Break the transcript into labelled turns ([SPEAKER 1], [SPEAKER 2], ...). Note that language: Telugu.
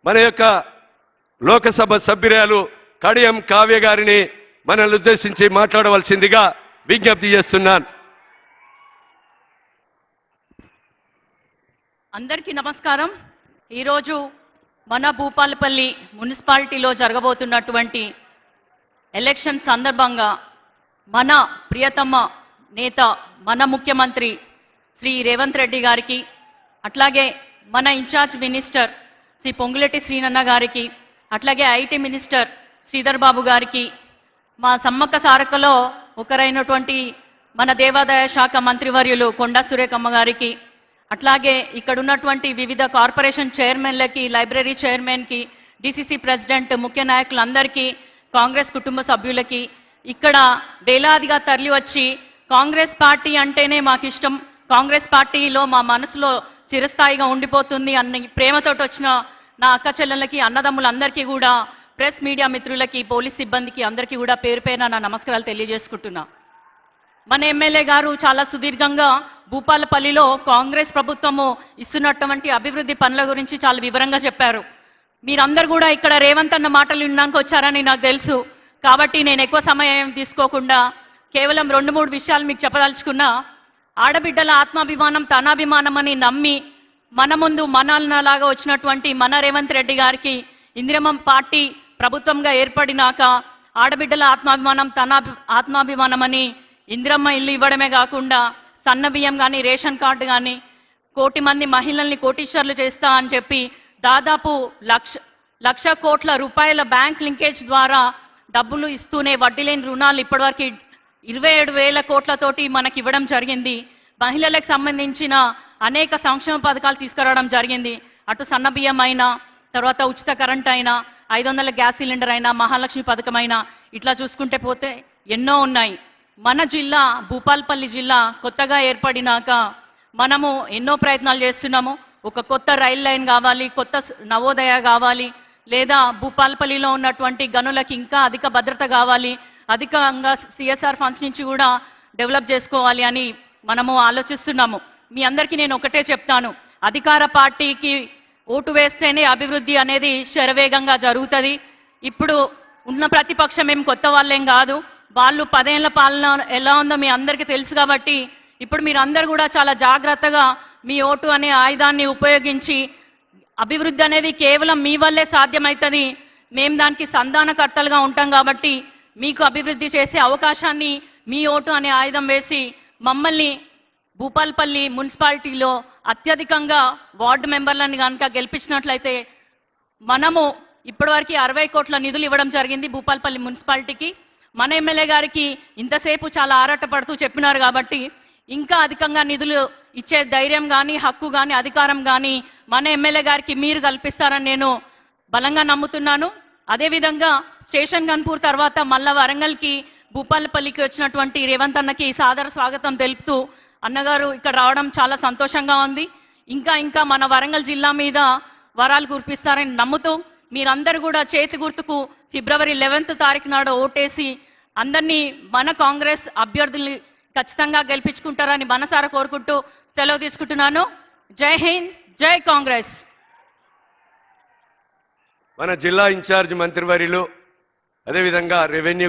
[SPEAKER 1] మన యొక్క లోకసభ సభ్యురాలు కడియం కావ్య గారిని మనల్ని ఉద్దేశించి మాట్లాడవలసిందిగా విజ్ఞప్తి చేస్తున్నాను.
[SPEAKER 2] అందరికీ నమస్కారం. ఈరోజు మన భూపాలపల్లి మున్సిపాలిటీలో జరగబోతున్నటువంటి ఎలక్షన్ సందర్భంగా మన ప్రియతమ నేత మన ముఖ్యమంత్రి శ్రీ రేవంత్ రెడ్డి గారికి, అట్లాగే మన ఇన్ఛార్జ్ మినిస్టర్ శ్రీ పొంగులేటి శ్రీనన్న గారికి, అట్లాగే ఐటీ మినిస్టర్ శ్రీధర్ బాబు గారికి, మా సమ్మక్క సారకలో ఒకరైనటువంటి మన దేవాదాయ శాఖ మంత్రివర్యులు కొండా సురేఖమ్మ గారికి, అట్లాగే ఇక్కడ ఉన్నటువంటి వివిధ కార్పొరేషన్ చైర్మన్లకి, లైబ్రరీ చైర్మన్కి, డిసిసి ప్రెసిడెంట్, ముఖ్య నాయకులందరికీ, కాంగ్రెస్ కుటుంబ సభ్యులకి, ఇక్కడ వేలాదిగా తరలి వచ్చి కాంగ్రెస్ పార్టీ అంటేనే మాకు ఇష్టం, కాంగ్రెస్ పార్టీలో మా మనసులో చిరస్థాయిగా ఉండిపోతుంది అన్న ప్రేమతోటి వచ్చిన నా అక్క చెల్లెళ్ళకి, అన్నదమ్ములందరికీ కూడా, ప్రెస్ మీడియా మిత్రులకి, పోలీస్ సిబ్బందికి అందరికీ కూడా పేరు పేరున నా నమస్కారాలు తెలియజేసుకుంటున్నా. మన ఎమ్మెల్యే గారు చాలా సుదీర్ఘంగా భూపాలపల్లిలో కాంగ్రెస్ ప్రభుత్వము ఇస్తున్నటువంటి అభివృద్ధి పనుల గురించి చాలా వివరంగా చెప్పారు. మీరందరూ కూడా ఇక్కడ రేవంత్ అన్న మాటలు వినడానికి వచ్చారని నాకు తెలుసు. కాబట్టి నేను ఎక్కువ సమయం తీసుకోకుండా కేవలం 2-3 విషయాలు మీకు చెప్పదలుచుకున్నా. ఆడబిడ్డల ఆత్మాభిమానం తనాభిమానం అని నమ్మి మన ముందు మనలాగా వచ్చినటువంటి మన రేవంత్ రెడ్డి గారికి ఇందిరమ్మ పార్టీ ప్రభుత్వంగా ఏర్పడినాక ఆడబిడ్డల ఆత్మాభిమానం ఆత్మాభిమానం అని ఇందిరమ్మ ఇల్లు ఇవ్వడమే కాకుండా సన్న బియ్యం కానీ, రేషన్ కార్డు కానీ, 1 కోటి మంది మహిళల్ని కోటీశ్వర్లు చేస్తా అని చెప్పి దాదాపు 1,00,000 కోట్ల రూపాయల బ్యాంక్ లింకేజ్ ద్వారా డబ్బులు ఇస్తూనే వడ్డీ లేని రుణాలు ఇప్పటివరకు 27,000 కోట్లతోటి మనకి ఇవ్వడం జరిగింది. మహిళలకు సంబంధించిన అనేక సంక్షేమ పథకాలు తీసుకురావడం జరిగింది. అటు సన్న బియ్యం అయినా, తర్వాత ఉచిత కరెంట్ అయినా, 500 గ్యాస్ సిలిండర్ అయినా, మహాలక్ష్మి పథకం అయినా, ఇట్లా చూసుకుంటే పోతే ఎన్నో ఉన్నాయి. మన జిల్లా భూపాలపల్లి జిల్లా కొత్తగా ఏర్పడినాక మనము ఎన్నో ప్రయత్నాలు చేస్తున్నాము. ఒక కొత్త రైల్ లైన్ కావాలి, కొత్త నవోదయ కావాలి, లేదా భూపాలపల్లిలో ఉన్నటువంటి గనులకి ఇంకా అధిక భద్రత కావాలి, అధికంగా సిఎస్ఆర్ ఫండ్స్ నుంచి కూడా డెవలప్ చేసుకోవాలి అని మనము ఆలోచిస్తున్నాము. మీ అందరికీ నేను ఒకటే చెప్తాను, అధికార పార్టీకి ఓటు వేస్తేనే అభివృద్ధి అనేది శరవేగంగా జరుగుతుంది. ఇప్పుడు ఉన్న ప్రతిపక్షం ఏం కొత్త వాళ్ళేం కాదు, వాళ్ళు 10 ఏళ్ల పాలన ఎలా ఉందో మీ అందరికీ తెలుసు. కాబట్టి ఇప్పుడు మీరు అందరు కూడా చాలా జాగ్రత్తగా మీ ఓటు అనే ఆయుధాన్ని ఉపయోగించి, అభివృద్ధి అనేది కేవలం మీ వల్లే సాధ్యమవుతుంది, మేము దానికి సంధానకర్తలుగా ఉంటాం కాబట్టి మీకు అభివృద్ధి చేసే అవకాశాన్ని మీ ఓటు అనే ఆయుధం వేసి మమ్మల్ని భూపాలపల్లి మున్సిపాలిటీలో అత్యధికంగా వార్డు మెంబర్లను కనుక గెలిపించినట్లయితే మనము ఇప్పటివరకు 60 కోట్ల నిధులు ఇవ్వడం జరిగింది భూపాలపల్లి మున్సిపాలిటీకి. మన ఎమ్మెల్యే గారికి ఇంతసేపు చాలా ఆరాటపడుతూ చెప్పినారు కాబట్టి ఇంకా అధికంగా నిధులు ఇచ్చే ధైర్యం కానీ, హక్కు కానీ, అధికారం కానీ మన ఎమ్మెల్యే గారికి మీరు కల్పిస్తారని నేను బలంగా నమ్ముతున్నాను. అదేవిధంగా స్టేషన్ గన్పూర్ తర్వాత మళ్ళా వరంగల్కి, భూపాలపల్లికి వచ్చినటువంటి రేవంత్ అన్నకి సాదర స్వాగతం తెలుపుతూ అన్నగారు ఇక్కడ రావడం చాలా సంతోషంగా ఉంది. ఇంకా మన వరంగల్ జిల్లా మీద వరాలు కురిపిస్తారని నమ్ముతూ మీరందరూ కూడా చేతి గుర్తుకు ఫిబ్రవరి 11వ తారీఖు నాడు ఓటేసి అందరినీ మన కాంగ్రెస్ అభ్యర్థుల్ని ఖచ్చితంగా గెలిపించుకుంటారని మనసారా కోరుకుంటూ సెలవు తీసుకుంటున్నాను. జై హింద్, జై కాంగ్రెస్.
[SPEAKER 1] మన జిల్లా ఇన్ఛార్జ్ మంత్రివర్యులు, అదేవిధంగా రెవెన్యూ